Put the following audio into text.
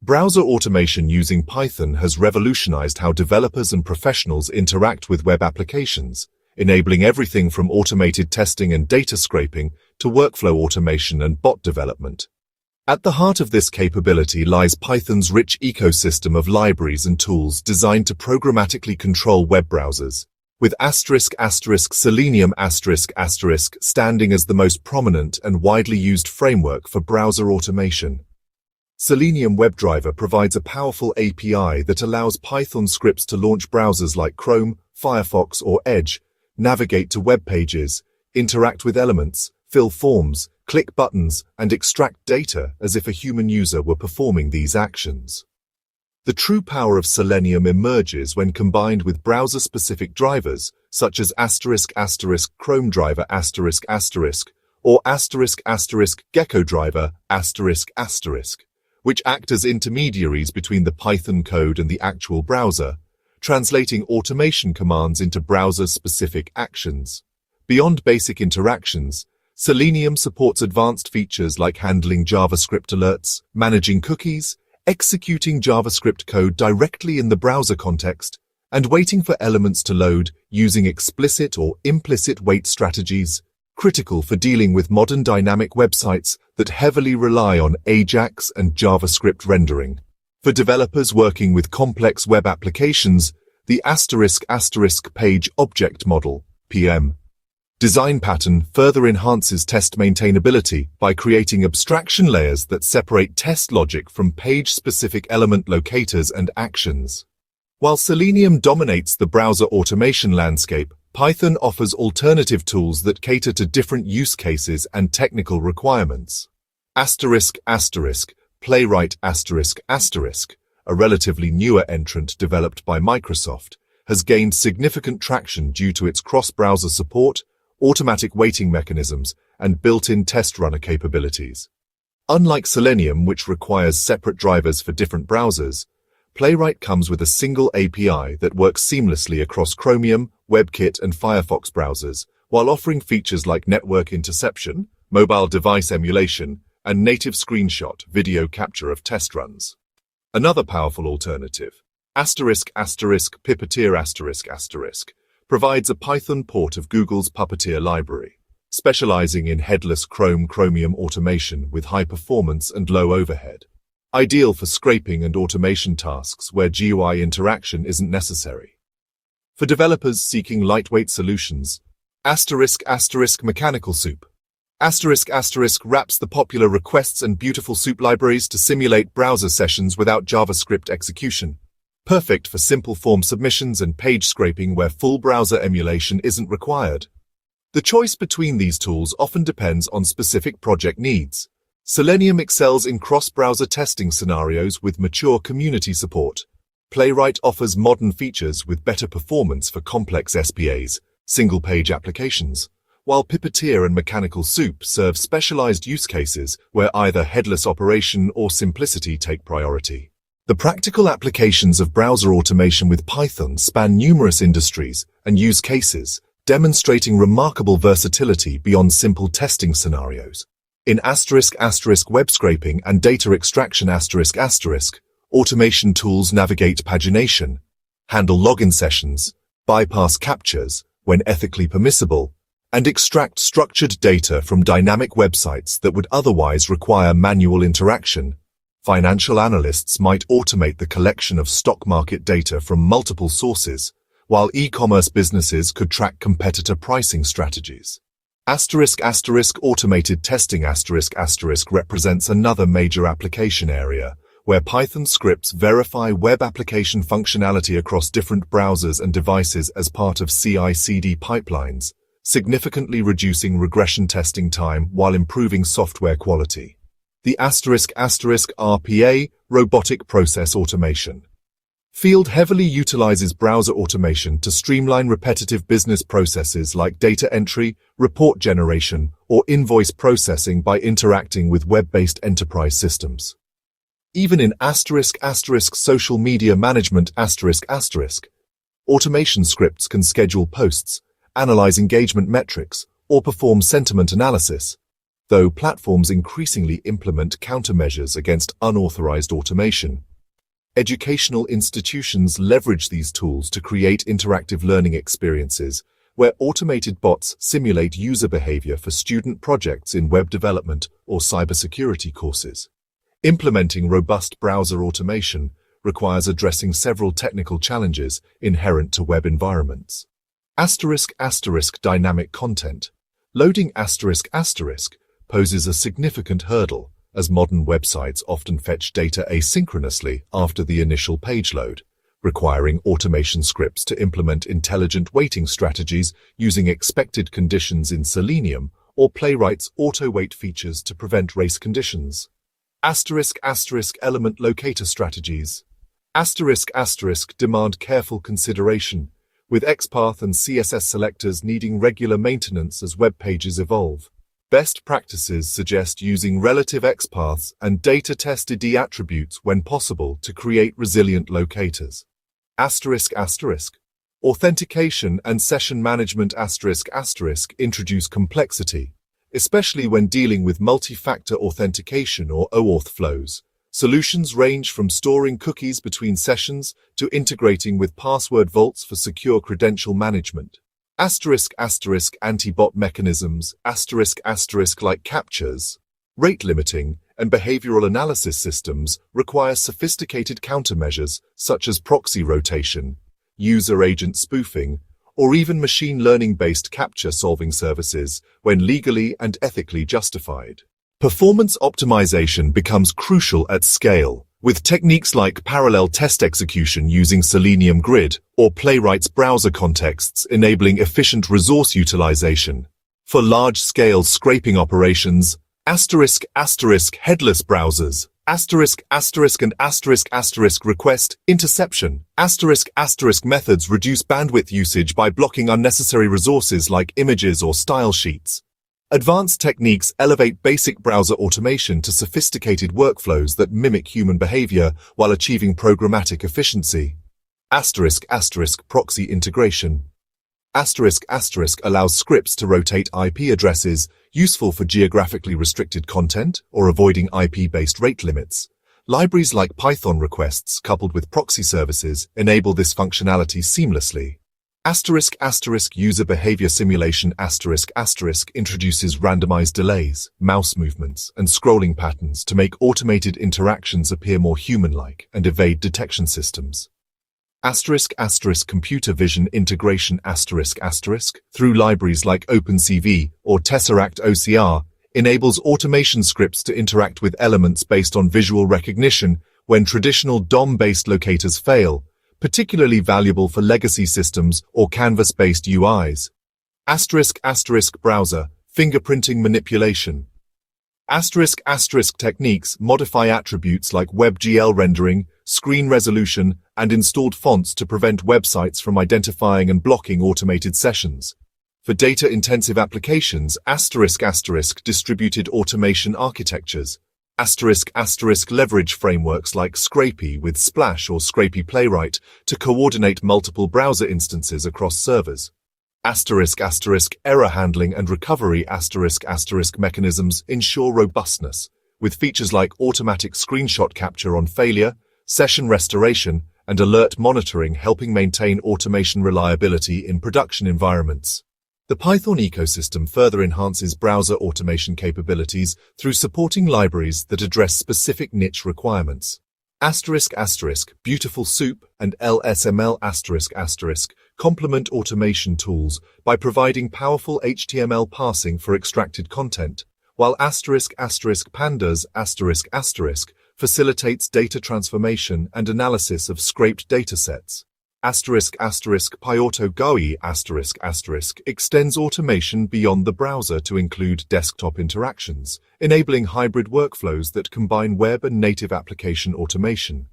Browser automation using Python has revolutionized how developers and professionals interact with web applications, enabling everything from automated testing and data scraping to workflow automation and bot development. At the heart of this capability lies Python's rich ecosystem of libraries and tools designed to programmatically control web browsers, with Selenium standing as the most prominent and widely used framework for browser automation. Selenium WebDriver provides a powerful API that allows Python scripts to launch browsers like Chrome, Firefox, or Edge, navigate to web pages, interact with elements, fill forms, click buttons, and extract data as if a human user were performing these actions. The true power of Selenium emerges when combined with browser-specific drivers, such as **Chrome driver or **Gecko driver **, which act as intermediaries between the Python code and the actual browser, translating automation commands into browser-specific actions. Beyond basic interactions, Selenium supports advanced features like handling JavaScript alerts, managing cookies, executing JavaScript code directly in the browser context, and waiting for elements to load using explicit or implicit wait strategies, critical for dealing with modern dynamic websites that heavily rely on AJAX and JavaScript rendering. For developers working with complex web applications, the **page object model, PM, design pattern further enhances test maintainability by creating abstraction layers that separate test logic from page-specific element locators and actions. While Selenium dominates the browser automation landscape, Python offers alternative tools that cater to different use cases and technical requirements. Playwright a relatively newer entrant developed by Microsoft, has gained significant traction due to its cross-browser support, automatic waiting mechanisms, and built-in test runner capabilities. Unlike Selenium, which requires separate drivers for different browsers, Playwright comes with a single API that works seamlessly across Chromium, WebKit, and Firefox browsers, while offering features like network interception, mobile device emulation, and native screenshot video capture of test runs. Another powerful alternative, **Puppeteer**, provides a Python port of Google's Puppeteer library, specializing in headless Chromium automation with high performance and low overhead, ideal for scraping and automation tasks where GUI interaction isn't necessary. For developers seeking lightweight solutions, Mechanical Soup wraps the popular Requests and Beautiful Soup libraries to simulate browser sessions without JavaScript execution, perfect for simple form submissions and page scraping where full browser emulation isn't required. The choice between these tools often depends on specific project needs. Selenium excels in cross-browser testing scenarios with mature community support. Playwright offers modern features with better performance for complex SPAs, single-page applications, while Puppeteer and Mechanical Soup serve specialized use cases where either headless operation or simplicity take priority. The practical applications of browser automation with Python span numerous industries and use cases, demonstrating remarkable versatility beyond simple testing scenarios. In *** web scraping and data extraction ***, automation tools navigate pagination, handle login sessions, bypass captures when ethically permissible, and extract structured data from dynamic websites that would otherwise require manual interaction. Financial analysts might automate the collection of stock market data from multiple sources, while e-commerce businesses could track competitor pricing strategies. Automated testing represents another major application area, where Python scripts verify web application functionality across different browsers and devices as part of CI/CD pipelines, significantly reducing regression testing time while improving software quality. The **RPA, robotic process automation field heavily utilizes browser automation to streamline repetitive business processes like data entry, report generation, or invoice processing by interacting with web-based enterprise systems. Even in social media management automation scripts can schedule posts, analyze engagement metrics, or perform sentiment analysis, though platforms increasingly implement countermeasures against unauthorized automation. Educational institutions leverage these tools to create interactive learning experiences, where automated bots simulate user behavior for student projects in web development or cybersecurity courses. Implementing robust browser automation requires addressing several technical challenges inherent to web environments. *** dynamic content. Loading ** poses a significant hurdle, as modern websites often fetch data asynchronously after the initial page load, requiring automation scripts to implement intelligent waiting strategies using expected conditions in Selenium or Playwright's auto-wait features to prevent race conditions. *** element locator strategies. ** demand careful consideration, with XPath and CSS selectors needing regular maintenance as web pages evolve. Best practices suggest using relative XPaths and data-tested attributes when possible to create resilient locators. *** Authentication and session management ** introduce complexity, especially when dealing with multi-factor authentication or OAuth flows. Solutions range from storing cookies between sessions to integrating with password vaults for secure credential management. *** anti-bot mechanisms *** like CAPTCHAs, rate limiting, and behavioral analysis systems require sophisticated countermeasures such as proxy rotation, user agent spoofing, or even machine learning-based CAPTCHA solving services when legally and ethically justified. Performance optimization becomes crucial at scale, with techniques like parallel test execution using Selenium Grid or Playwright's browser contexts enabling efficient resource utilization. For large-scale scraping operations, *** headless browsers, *** and *** request interception, *** methods reduce bandwidth usage by blocking unnecessary resources like images or style sheets. Advanced techniques elevate basic browser automation to sophisticated workflows that mimic human behavior while achieving programmatic efficiency. *** proxy integration. *** allows scripts to rotate IP addresses, useful for geographically restricted content or avoiding IP-based rate limits. Libraries like Python requests coupled with proxy services enable this functionality seamlessly. *** user behavior simulation *** introduces randomized delays, mouse movements, and scrolling patterns to make automated interactions appear more human-like and evade detection systems. *** computer vision integration ** through libraries like OpenCV or Tesseract OCR enables automation scripts to interact with elements based on visual recognition when traditional DOM-based locators fail, particularly valuable for legacy systems or canvas-based UIs. *** browser, fingerprinting manipulation. *** techniques modify attributes like WebGL rendering, screen resolution, and installed fonts to prevent websites from identifying and blocking automated sessions. For data-intensive applications, *** distributed automation architectures. ** leverage frameworks like Scrapy with Splash or Scrapy Playwright to coordinate multiple browser instances across servers. ** error handling and recovery ** mechanisms ensure robustness, with features like automatic screenshot capture on failure, session restoration, and alert monitoring helping maintain automation reliability in production environments. The Python ecosystem further enhances browser automation capabilities through supporting libraries that address specific niche requirements. *** Beautiful Soup and LSML ** complement automation tools by providing powerful HTML parsing for extracted content, while *** Pandas ** facilitates data transformation and analysis of scraped datasets. Pyoto GUI extends automation beyond the browser to include desktop interactions, enabling hybrid workflows that combine web and native application automation.